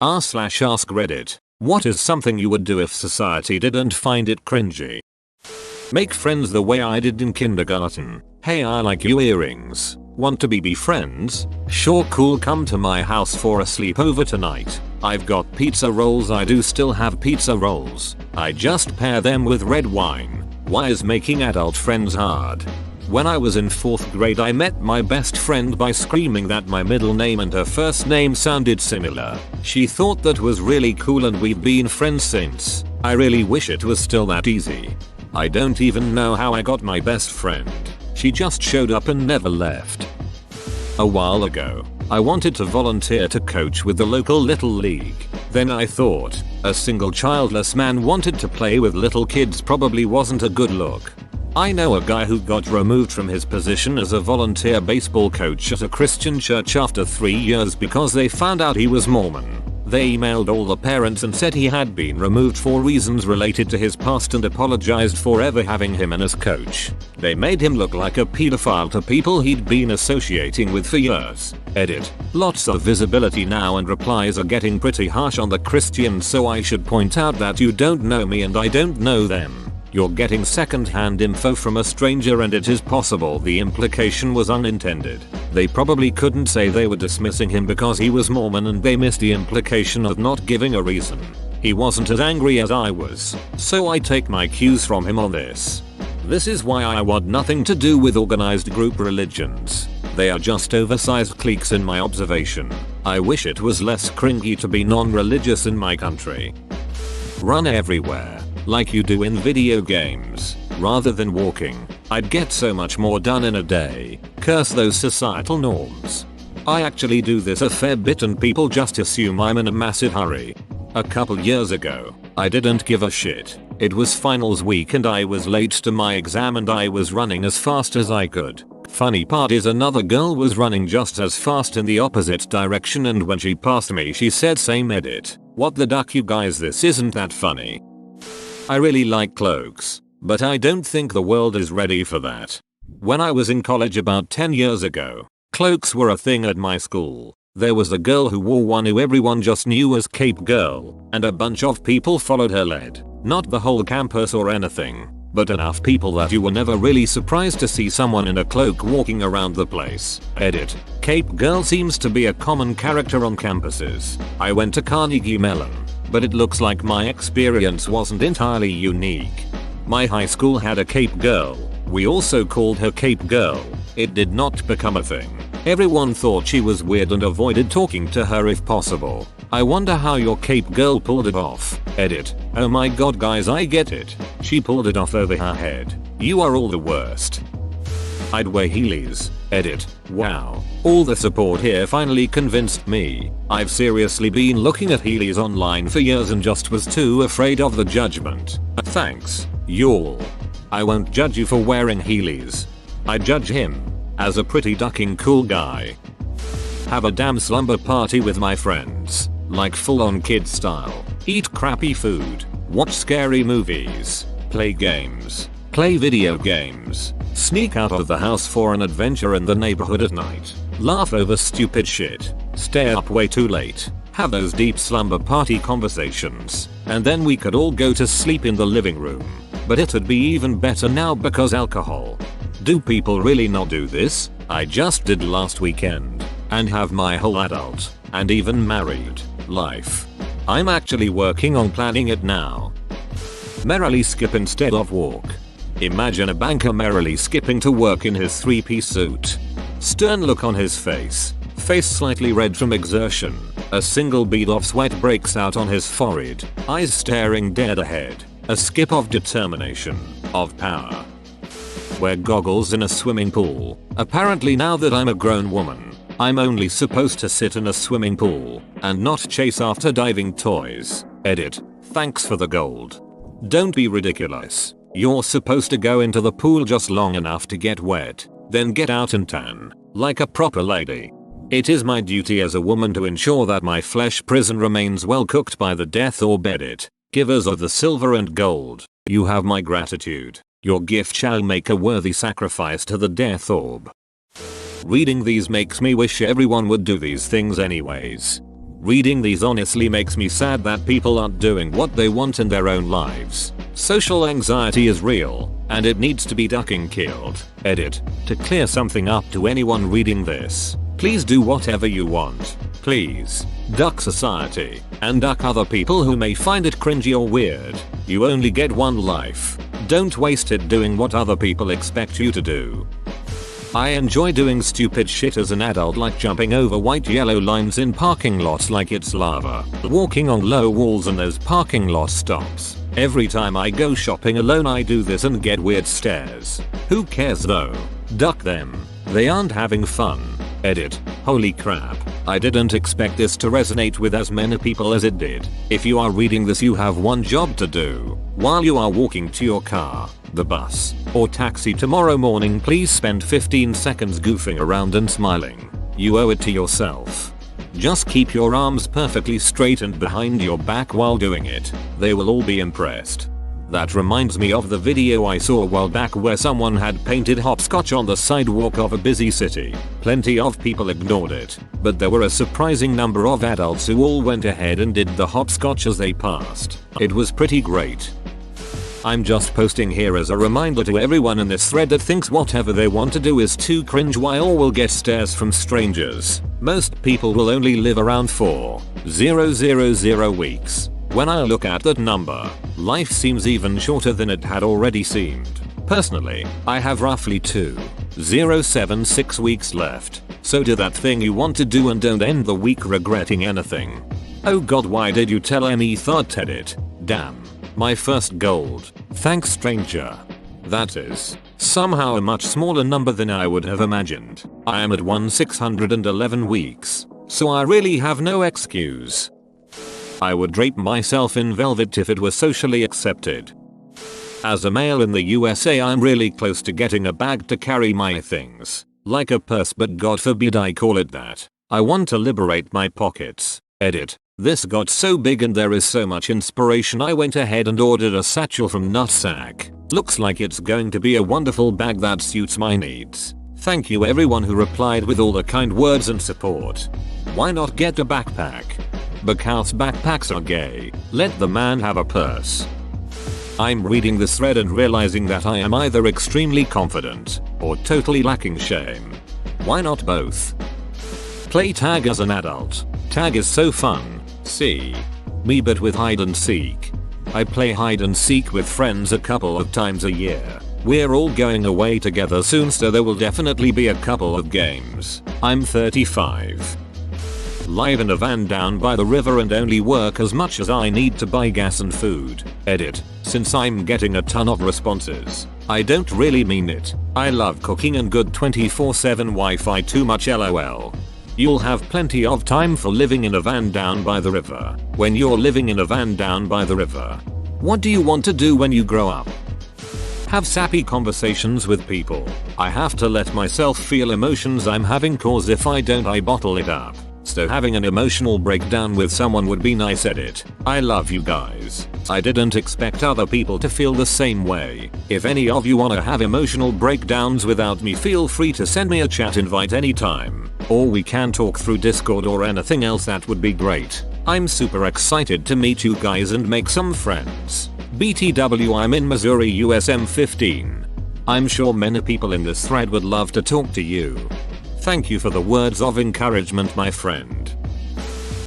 r/ask Reddit. What is something you would do if society didn't find it cringy? Make friends the way I did in kindergarten. Hey, I like your earrings. Want to be friends? Sure, cool, come to my house for a sleepover tonight. I've got pizza rolls. I do still have pizza rolls. I just pair them with red wine. Why is making adult friends hard? When I was in 4th grade, I met my best friend by screaming that my middle name and her first name sounded similar. She thought that was really cool and we've been friends since. I really wish it was still that easy. I don't even know how I got my best friend. She just showed up and never left. A while ago, I wanted to volunteer to coach with the local little league. Then I thought, a single childless man wanted to play with little kids probably wasn't a good look. I know a guy who got removed from his position as a volunteer baseball coach at a Christian church after 3 years because they found out he was Mormon. They emailed all the parents and said he had been removed for reasons related to his past and apologized for ever having him in as coach. They made him look like a pedophile to people he'd been associating with for years. Edit. Lots of visibility now and replies are getting pretty harsh on the Christians, so I should point out that you don't know me and I don't know them. You're getting second-hand info from a stranger and it is possible the implication was unintended. They probably couldn't say they were dismissing him because he was Mormon and they missed the implication of not giving a reason. He wasn't as angry as I was, so I take my cues from him on this. This is why I want nothing to do with organized group religions. They are just oversized cliques in my observation. I wish it was less cringy to be non-religious in my country. Run everywhere, like you do in video games, rather than walking. I'd get so much more done in a day. Curse those societal norms. I actually do this a fair bit and people just assume I'm in a massive hurry. A couple years ago, I didn't give a shit. It was finals week and I was late to my exam and I was running as fast as I could. Funny part is another girl was running just as fast in the opposite direction and when she passed me she said same. Edit. What the duck, you guys, this isn't that funny. I really like cloaks, but I don't think the world is ready for that. When I was in college about 10 years ago, cloaks were a thing at my school. There was a girl who wore one who everyone just knew as Cape Girl, and a bunch of people followed her lead. Not the whole campus or anything, but enough people that you were never really surprised to see someone in a cloak walking around the place. Edit. Cape Girl seems to be a common character on campuses. I went to Carnegie Mellon, but it looks like my experience wasn't entirely unique. My high school had a Cape Girl. We also called her Cape Girl. It did not become a thing. Everyone thought she was weird and avoided talking to her if possible. I wonder how your Cape Girl pulled it off. Edit. Oh my god, guys, I get it. She pulled it off over her head. You are all the worst. I'd wear Heelys. Edit. Wow. All the support here finally convinced me. I've seriously been looking at Heelys online for years and just was too afraid of the judgment. Thanks, y'all. I won't judge you for wearing Heelys. I judge him as a pretty ducking cool guy. Have a damn slumber party with my friends, like full on kid style. Eat crappy food, watch scary movies, play games, play video games, sneak out of the house for an adventure in the neighborhood at night, laugh over stupid shit, stay up way too late, have those deep slumber party conversations, and then we could all go to sleep in the living room. But it'd be even better now because alcohol. Do people really not do this? I just did last weekend, and have my whole adult, and even married, life. I'm actually working on planning it now. Merrily skip instead of walk. Imagine a banker merrily skipping to work in his 3-piece suit. Stern look on his face slightly red from exertion. A single bead of sweat breaks out on his forehead, eyes staring dead ahead. A skip of determination, of power. Wear goggles in a swimming pool. Apparently now that I'm a grown woman, I'm only supposed to sit in a swimming pool and not chase after diving toys. Edit. Thanks for the gold. Don't be ridiculous. You're supposed to go into the pool just long enough to get wet, then get out and tan, like a proper lady. It is my duty as a woman to ensure that my flesh prison remains well cooked by the death orb. Edit. Givers of the silver and gold, you have my gratitude. Your gift shall make a worthy sacrifice to the death orb. Reading these makes me wish everyone would do these things anyways. Reading these honestly makes me sad that people aren't doing what they want in their own lives. Social anxiety is real, and it needs to be ducking killed. Edit. To clear something up to anyone reading this, please do whatever you want. Please. Duck society, and duck other people who may find it cringy or weird. You only get one life. Don't waste it doing what other people expect you to do. I enjoy doing stupid shit as an adult, like jumping over white yellow lines in parking lots like it's lava, walking on low walls and those parking lot stops. Every time I go shopping alone I do this and get weird stares. Who cares though? Duck them. They aren't having fun. Edit. Holy crap. I didn't expect this to resonate with as many people as it did. If you are reading this, you have one job to do. While you are walking to your car, the bus, or taxi tomorrow morning, please spend 15 seconds goofing around and smiling. You owe it to yourself. Just keep your arms perfectly straight and behind your back while doing it. They will all be impressed. That reminds me of the video I saw a while back where someone had painted hopscotch on the sidewalk of a busy city. Plenty of people ignored it, but there were a surprising number of adults who all went ahead and did the hopscotch as they passed. It was pretty great. I'm just posting here as a reminder to everyone in this thread that thinks whatever they want to do is too cringe while will get stares from strangers. Most people will only live around 4,000 weeks. When I look at that number, life seems even shorter than it had already seemed. Personally, I have roughly 2,076 weeks left. So do that thing you want to do and don't end the week regretting anything. Oh god, why did you tell me? Thought edit. Damn. My first gold. Thanks stranger. That is somehow a much smaller number than I would have imagined. I am at 1,611 weeks, so I really have no excuse. I would drape myself in velvet if it were socially accepted. As a male in the USA, I'm really close to getting a bag to carry my things. Like a purse, but God forbid I call it that. I want to liberate my pockets. Edit. This got so big and there is so much inspiration I went ahead and ordered a satchel from Nutsack. Looks like it's going to be a wonderful bag that suits my needs. Thank you everyone who replied with all the kind words and support. Why not get a backpack? Because backpacks are gay. Let the man have a purse. I'm reading this thread and realizing that I am either extremely confident or totally lacking shame. Why not both? Play tag as an adult. Tag is so fun. See me but with hide and seek. I play hide and seek with friends a couple of times a year. We're all going away together soon, so there will definitely be a couple of games. I'm 35. Live in a van down by the river and only work as much as I need to buy gas and food. Edit. Since I'm getting a ton of responses, I don't really mean it. I love cooking and good 24/7 Wi-Fi, too much lol. You'll have plenty of time for living in a van down by the river. When you're living in a van down by the river, what do you want to do when you grow up? Have sappy conversations with people. I have to let myself feel emotions I'm having, cause if I don't I bottle it up. So having an emotional breakdown with someone would be nice. Edit. I love you guys. I didn't expect other people to feel the same way. If any of you wanna have emotional breakdowns without me, feel free to send me a chat invite anytime. Or we can talk through Discord or anything else, that would be great. I'm super excited to meet you guys and make some friends. BTW, I'm in Missouri, USM 15. I'm sure many people in this thread would love to talk to you. Thank you for the words of encouragement, my friend.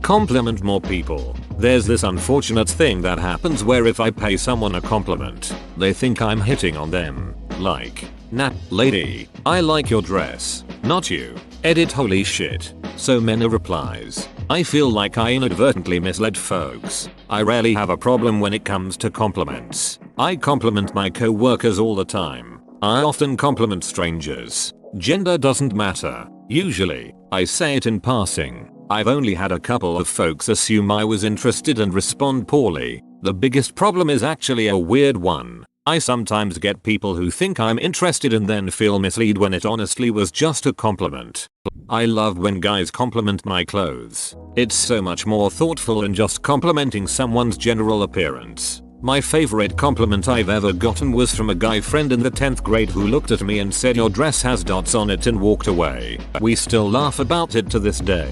Compliment more people. There's this unfortunate thing that happens where if I pay someone a compliment, they think I'm hitting on them. Like, nah, lady, I like your dress. Not you. Edit. Holy shit. So many replies. I feel like I inadvertently misled folks. I rarely have a problem when it comes to compliments. I compliment my co-workers all the time. I often compliment strangers. Gender doesn't matter. Usually, I say it in passing. I've only had a couple of folks assume I was interested and respond poorly. The biggest problem is actually a weird one. I sometimes get people who think I'm interested and then feel misled when it honestly was just a compliment. I love when guys compliment my clothes. It's so much more thoughtful than just complimenting someone's general appearance. My favorite compliment I've ever gotten was from a guy friend in the 10th grade who looked at me and said, "Your dress has dots on it," and walked away. We still laugh about it to this day.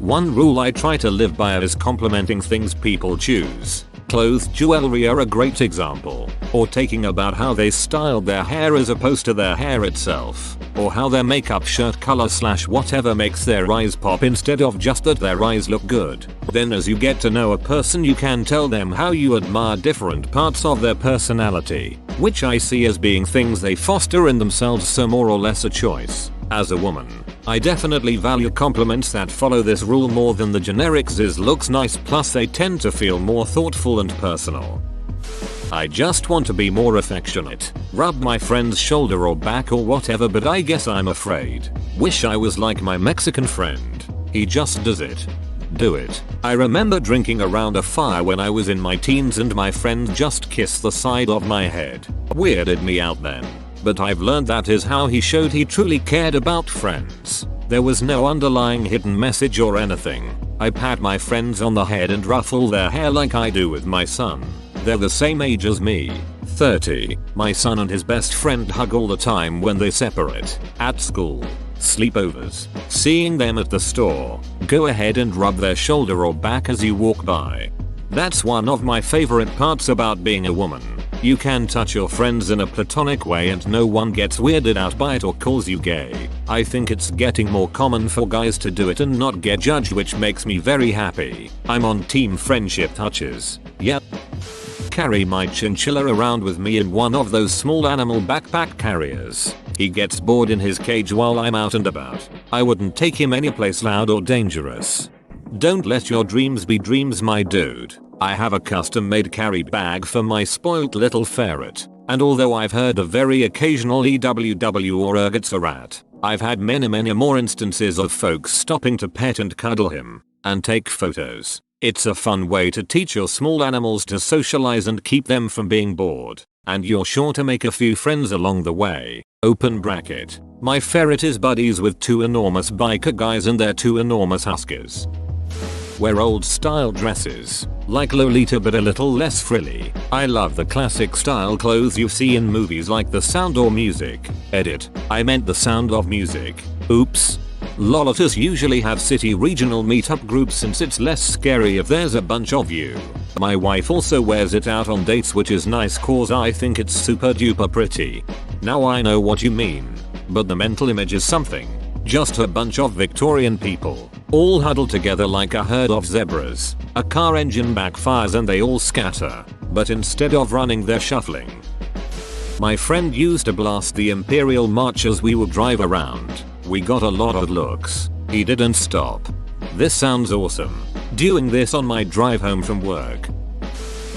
One rule I try to live by is complimenting things people choose. Clothes, jewelry are a great example. Or taking about how they styled their hair as opposed to their hair itself. Or how their makeup, shirt color / whatever makes their eyes pop instead of just that their eyes look good. Then as you get to know a person you can tell them how you admire different parts of their personality, which I see as being things they foster in themselves, so more or less a choice. As a woman, I definitely value compliments that follow this rule more than the generic "Ziz looks nice," plus they tend to feel more thoughtful and personal. I just want to be more affectionate. Rub my friend's shoulder or back or whatever, but I guess I'm afraid. Wish I was like my Mexican friend. He just does it. Do it. I remember drinking around a fire when I was in my teens and my friend just kissed the side of my head. Weirded me out then. But I've learned that is how he showed he truly cared about friends. There was no underlying hidden message or anything. I pat my friends on the head and ruffle their hair like I do with my son. They're the same age as me, 30. My son and his best friend hug all the time when they separate. At school, sleepovers, seeing them at the store. Go ahead and rub their shoulder or back as you walk by. That's one of my favorite parts about being a woman. You can touch your friends in a platonic way and no one gets weirded out by it or calls you gay. I think it's getting more common for guys to do it and not get judged, which makes me very happy. I'm on team friendship touches. Yep. Carry my chinchilla around with me in one of those small animal backpack carriers. He gets bored in his cage while I'm out and about. I wouldn't take him anyplace loud or dangerous. Don't let your dreams be dreams, my dude. I have a custom made carry bag for my spoilt little ferret, and although I've heard a very occasional EWW or ergets a rat, I've had many more instances of folks stopping to pet and cuddle him, and take photos. It's a fun way to teach your small animals to socialize and keep them from being bored, and you're sure to make a few friends along the way. Open bracket. My ferret is buddies with 2 enormous biker guys and their 2 enormous huskies. Wear old style dresses, like Lolita but a little less frilly. I love the classic style clothes you see in movies like The Sound or Music. Edit. I meant The Sound of Music. Oops. Lolitas usually have city regional meetup groups since it's less scary if there's a bunch of you. My wife also wears it out on dates, which is nice cause I think it's super duper pretty. Now I know what you mean, but the mental image is something. Just a bunch of Victorian people, all huddled together like a herd of zebras. A car engine backfires and they all scatter, but instead of running they're shuffling. My friend used to blast the Imperial March as we would drive around. We got a lot of looks. He didn't stop. This sounds awesome. Doing this on my drive home from work.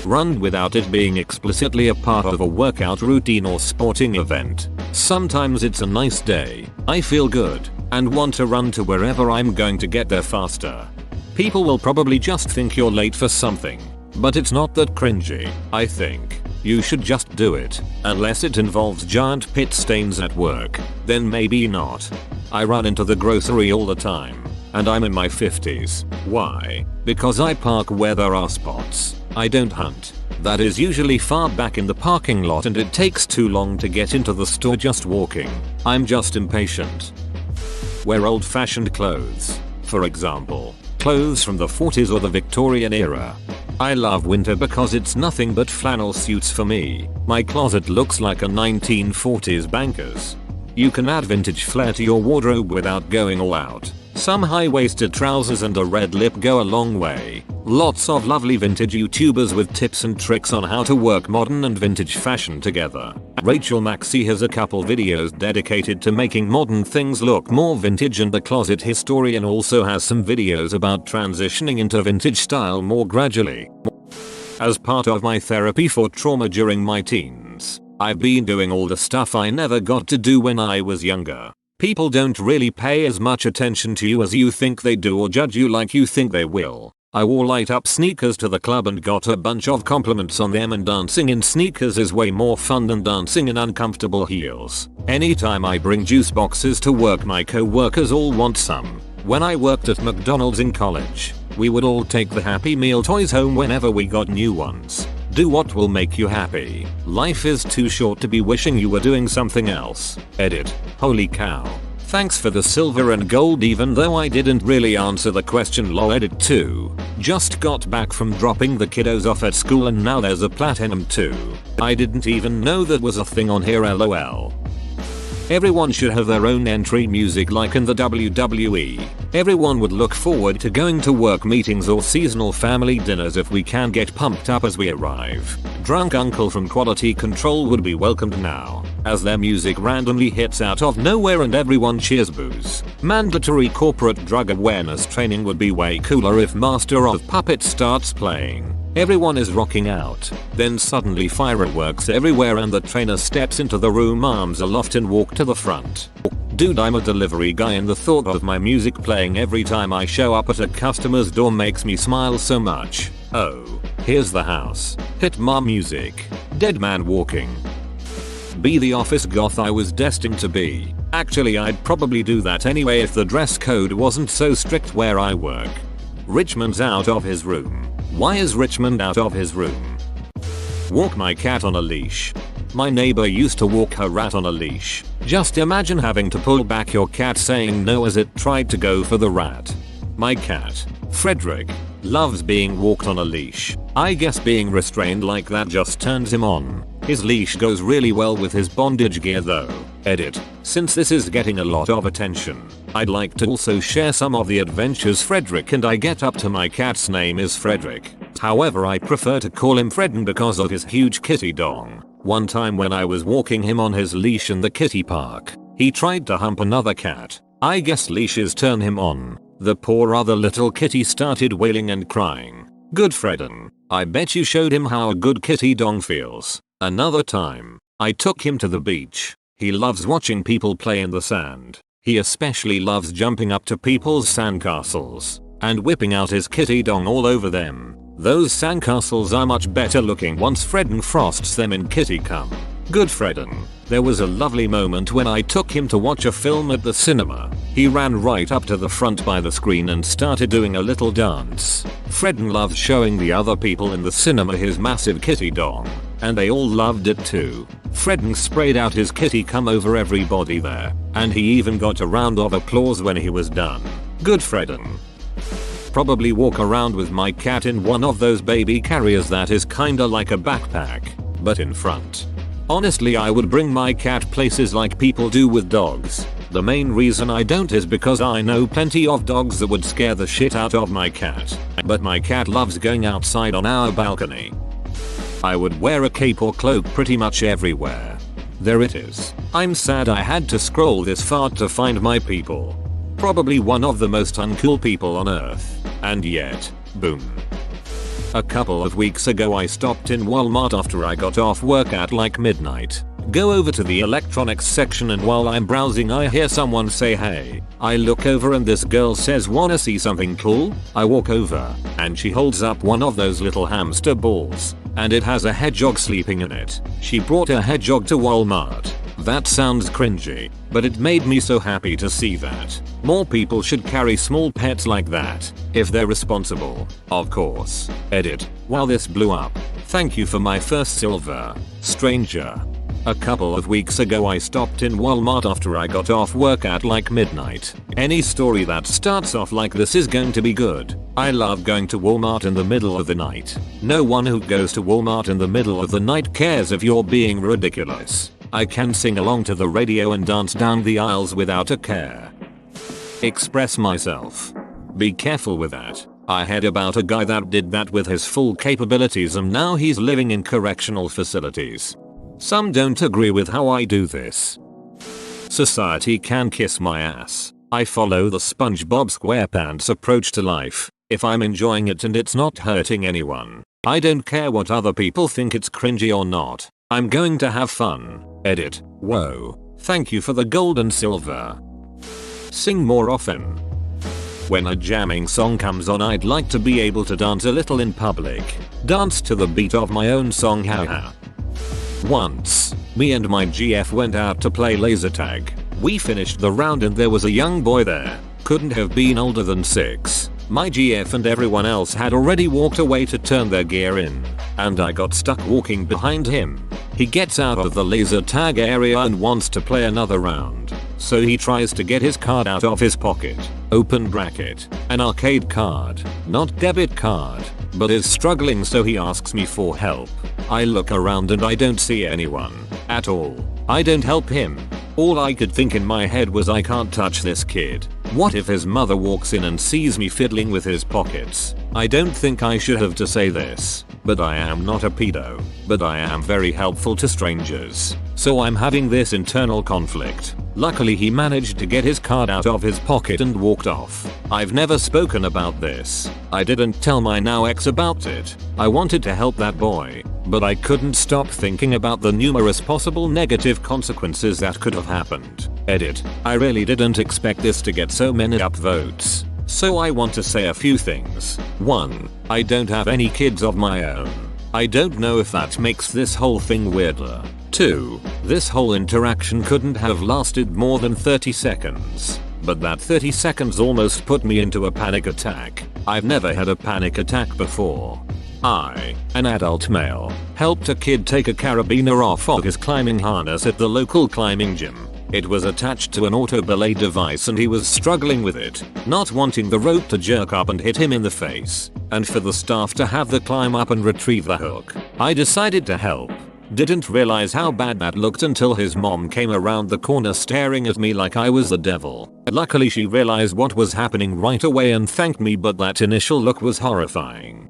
Run without it being explicitly a part of a workout routine or sporting event. Sometimes it's a nice day, I feel good, and want to run to wherever I'm going to get there faster. People will probably just think you're late for something, but it's not that cringy, I think. You should just do it, unless it involves giant pit stains at work, then maybe not. I run into the grocery all the time, and I'm in my 50s. Why? Because I park where there are spots. I don't hunt. That is usually far back in the parking lot and it takes too long to get into the store just walking. I'm just impatient. Wear old-fashioned clothes. For example, clothes from the 40s or the Victorian era. I love winter because it's nothing but flannel suits for me. My closet looks like a 1940s banker's. You can add vintage flair to your wardrobe without going all out. Some high-waisted trousers and a red lip go a long way. Lots of lovely vintage YouTubers with tips and tricks on how to work modern and vintage fashion together. Rachel Maxey has a couple videos dedicated to making modern things look more vintage, and The Closet Historian also has some videos about transitioning into vintage style more gradually. As part of my therapy for trauma during my teens, I've been doing all the stuff I never got to do when I was younger. People don't really pay as much attention to you as you think they do or judge you like you think they will. I wore light up sneakers to the club and got a bunch of compliments on them, and dancing in sneakers is way more fun than dancing in uncomfortable heels. Anytime I bring juice boxes to work, my co-workers all want some. When I worked at McDonald's in college, we would all take the Happy Meal toys home whenever we got new ones. Do what will make you happy. Life is too short to be wishing you were doing something else. Edit. Holy cow. Thanks for the silver and gold even though I didn't really answer the question lol edit 2. Just got back from dropping the kiddos off at school and now there's a platinum too. I didn't even know that was a thing on here lol. Everyone should have their own entry music like in the WWE. Everyone would look forward to going to work meetings or seasonal family dinners if we can get pumped up as we arrive. Drunk uncle from quality control would be welcomed now, as their music randomly hits out of nowhere and everyone cheers booze. Mandatory corporate drug awareness training would be way cooler if Master of Puppets starts playing. Everyone is rocking out. Then suddenly fireworks everywhere and the trainer steps into the room arms aloft and walk to the front. Dude, I'm a delivery guy and the thought of my music playing every time I show up at a customer's door makes me smile so much. Oh, here's the house. Hit my music. Dead man walking. Be the office goth I was destined to be. Actually, I'd probably do that anyway if the dress code wasn't so strict where I work. Richmond's out of his room. Why is Richmond out of his room? Walk my cat on a leash. My neighbor used to walk her rat on a leash. Just imagine having to pull back your cat saying no as it tried to go for the rat. My cat, Frederick, loves being walked on a leash. I guess being restrained like that just turns him on. His leash goes really well with his bondage gear though. Edit. Since this is getting a lot of attention, I'd like to also share some of the adventures Frederick and I get up to. My cat's name is Frederick. However, I prefer to call him Fredden because of his huge kitty dong. One time when I was walking him on his leash in the kitty park, he tried to hump another cat. I guess leashes turn him on. The poor other little kitty started wailing and crying. Good Fredden. I bet you showed him how a good kitty dong feels. Another time, I took him to the beach. He loves watching people play in the sand. He especially loves jumping up to people's sandcastles and whipping out his kitty dong all over them. Those sandcastles are much better looking once Fredden frosts them in kitty cum. Good Fredden. There was a lovely moment when I took him to watch a film at the cinema. He ran right up to the front by the screen and started doing a little dance. Fredden loves showing the other people in the cinema his massive kitty dong, and they all loved it too. Fredden sprayed out his kitty cum over everybody there, and he even got a round of applause when he was done. Good Fredden. Probably walk around with my cat in one of those baby carriers that is kinda like a backpack, but in front. Honestly, I would bring my cat places like people do with dogs. The main reason I don't is because I know plenty of dogs that would scare the shit out of my cat. But my cat loves going outside on our balcony. I would wear a cape or cloak pretty much everywhere. There it is. I'm sad I had to scroll this far to find my people. Probably one of the most uncool people on earth. And yet, boom. A couple of weeks ago I stopped in Walmart after I got off work at like midnight. Go over to the electronics section and while I'm browsing I hear someone say hey. I look over and this girl says wanna see something cool? I walk over and she holds up one of those little hamster balls and it has a hedgehog sleeping in it. She brought a hedgehog to Walmart. That sounds cringy, but it made me so happy to see that. More people should carry small pets like that, if they're responsible, of course. Edit. While this blew up, thank you for my first silver, stranger. A couple of weeks ago I stopped in Walmart after I got off work at like midnight. Any story that starts off like this is going to be good. I love going to Walmart in the middle of the night. No one who goes to Walmart in the middle of the night cares if you're being ridiculous. I can sing along to the radio and dance down the aisles without a care. Express myself. Be careful with that. I heard about a guy that did that with his full capabilities and now he's living in correctional facilities. Some don't agree with how I do this. Society can kiss my ass. I follow the SpongeBob SquarePants approach to life. If I'm enjoying it and it's not hurting anyone, I don't care what other people think, it's cringy or not. I'm going to have fun. Edit. Whoa. Thank you for the gold and silver. Sing more often. When a jamming song comes on I'd like to be able to dance a little in public. Dance to the beat of my own song, haha. Once, me and my GF went out to play laser tag. We finished the round and there was a young boy there. Couldn't have been older than 6. My GF and everyone else had already walked away to turn their gear in, and I got stuck walking behind him. He gets out of the laser tag area and wants to play another round. So he tries to get his card out of his pocket. Open bracket. An arcade card, not debit card, but is struggling, so he asks me for help. I look around and I don't see anyone at all. I don't help him. All I could think in my head was, I can't touch this kid. What if his mother walks in and sees me fiddling with his pockets? I don't think I should have to say this, but I am not a pedo, but I am very helpful to strangers. So I'm having this internal conflict. Luckily he managed to get his card out of his pocket and walked off. I've never spoken about this. I didn't tell my now ex about it. I wanted to help that boy, but I couldn't stop thinking about the numerous possible negative consequences that could have happened. Edit. I really didn't expect this to get so many upvotes. So I want to say a few things. 1. I don't have any kids of my own. I don't know if that makes this whole thing weirder. 2. This whole interaction couldn't have lasted more than 30 seconds. But that 30 seconds almost put me into a panic attack. I've never had a panic attack before. I, an adult male, helped a kid take a carabiner off of his climbing harness at the local climbing gym. It was attached to an auto belay device and he was struggling with it, not wanting the rope to jerk up and hit him in the face, and for the staff to have the climb up and retrieve the hook. I decided to help. Didn't realize how bad that looked until his mom came around the corner staring at me like I was the devil. Luckily she realized what was happening right away and thanked me, but that initial look was horrifying.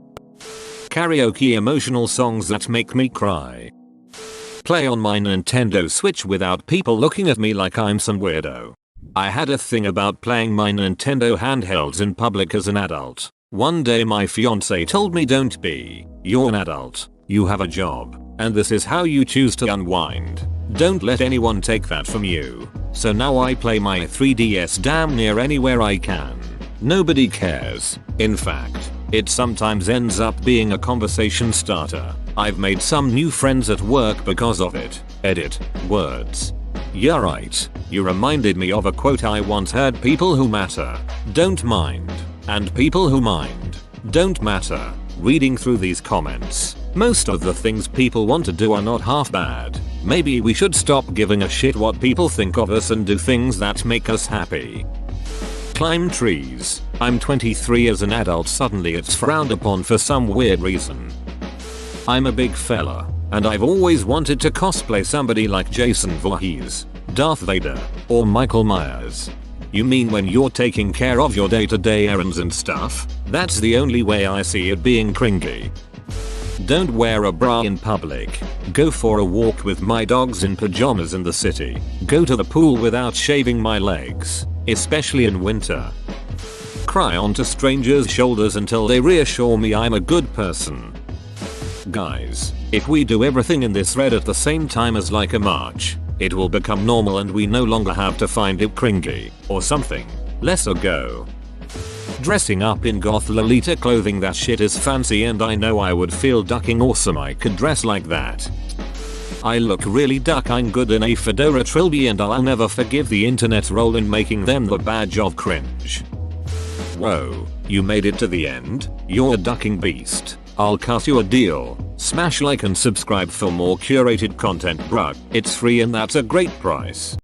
Karaoke emotional songs that make me cry. Play on my Nintendo Switch without people looking at me like I'm some weirdo. I had a thing about playing my Nintendo handhelds in public as an adult. One day my fiance told me, don't be. You're an adult. You have a job. And this is how you choose to unwind. Don't let anyone take that from you. So now I play my 3DS damn near anywhere I can. Nobody cares. In fact, it sometimes ends up being a conversation starter. I've made some new friends at work because of it. Edit. Words. Yeah, right. You reminded me of a quote I once heard: people who matter don't mind, and people who mind don't matter. Reading through these comments, most of the things people want to do are not half bad. Maybe we should stop giving a shit what people think of us and do things that make us happy. Climb trees. I'm 23. As an adult, suddenly it's frowned upon for some weird reason. I'm a big fella, and I've always wanted to cosplay somebody like Jason Voorhees, Darth Vader, or Michael Myers. You mean when you're taking care of your day-to-day errands and stuff? That's the only way I see it being cringy. Don't wear a bra in public. Go for a walk with my dogs in pajamas in the city. Go to the pool without shaving my legs, especially in winter. Cry onto strangers' shoulders until they reassure me I'm a good person. Guys, if we do everything in this thread at the same time as like a march, it will become normal and we no longer have to find it cringy or something. Let's go. Dressing up in goth Lolita clothing, that shit is fancy and I know I would feel ducking awesome I could dress like that. I look really ducking good in a fedora trilby and I'll never forgive the internet role in making them the badge of cringe. Whoa, you made it to the end? You're a ducking beast. I'll cut you a deal. Smash like and subscribe for more curated content, bruh. It's free and that's a great price.